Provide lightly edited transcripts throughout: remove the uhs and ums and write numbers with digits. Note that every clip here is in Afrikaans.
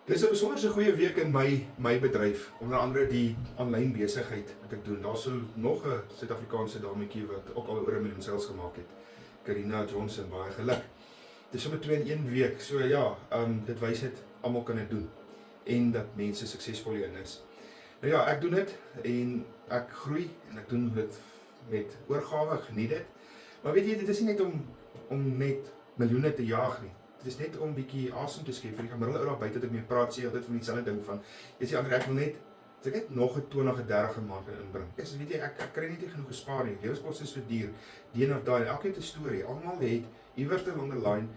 Dit is 'n besonderse goeie week in my bedryf, onder andere die aanlyn besigheid wat ek doen. Daar's nog 'n Suid-Afrikaanse dametjie wat ook al oor 1 miljoen sales gemaak het. Karina Johnson, baie geluk. Dit is sommer 2 in 1 week. So ja, dit wys net almal kan dit doen en dat mense suksesvol hierin is. Nou ja, ek doen dit en ek groei en ek doen dit met oorgawe, geniet dit. Maar weet jy, dit is nie net om net miljoene te jaag nie. Dit is net om bietjie asem te skep vir die gemiddelde ou daar buite wat ek mee praat, sê altyd van dieselfde ding van, jy sê Andre, ek wil net as ek net nog 'n 20 of 30 'n maand inbring. Weet jy, ek kry net nie genoeg gespaar nie. Lewenskoste is so duur. Die een of daai, elkeen het 'n storie. Almal het iewers along the line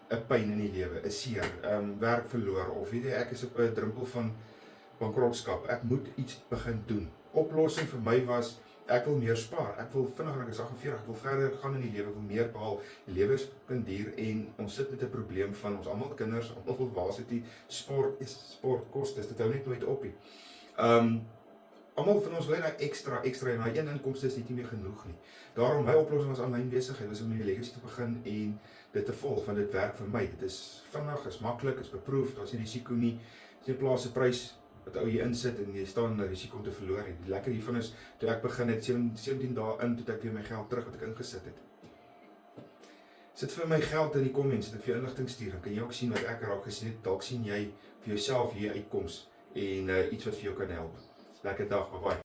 'n pyn in die lewe, 'n seer, werk verloor of weet jy, ek is op 'n drempel van bankrotskap. Ek moet iets begin doen. Oplossing vir my was ek wil meer spaar. Ek wil vinniger, ek is 48, ek wil verder gaan in die lewe, ek wil meer behaal. Die lewe is duur en ons sit met 'n probleem van ons almal kinders, almal volwasse, die sportkostes, dit hou net nooit op nie. Almal van ons wil net extra en daai een inkomste is net nie meer genoeg nie. Daarom my oplossing was aanlyn besigheid, was om my legacy te begin en dit te volg, want dit werk vir my. Dit is vinnig, is maklik, is beproef, daar's nie risiko nie. Dis nie 'n plaaslike prys wat ou jy insit en jy staan in 'n risiko om te verloor nie. Die lekker hiervan is, toe ek begin het, 17 dae in, toe ek weer my geld terug wat ek ingesit het. Sit vir my geld in die comments, dat ek vir jou inligting stuur, dan kan jy ook sien wat ek raak gesien het, dalk sien jy vir jouself hier uitkoms en iets wat vir jou kan help. Lekker dag, bye bye.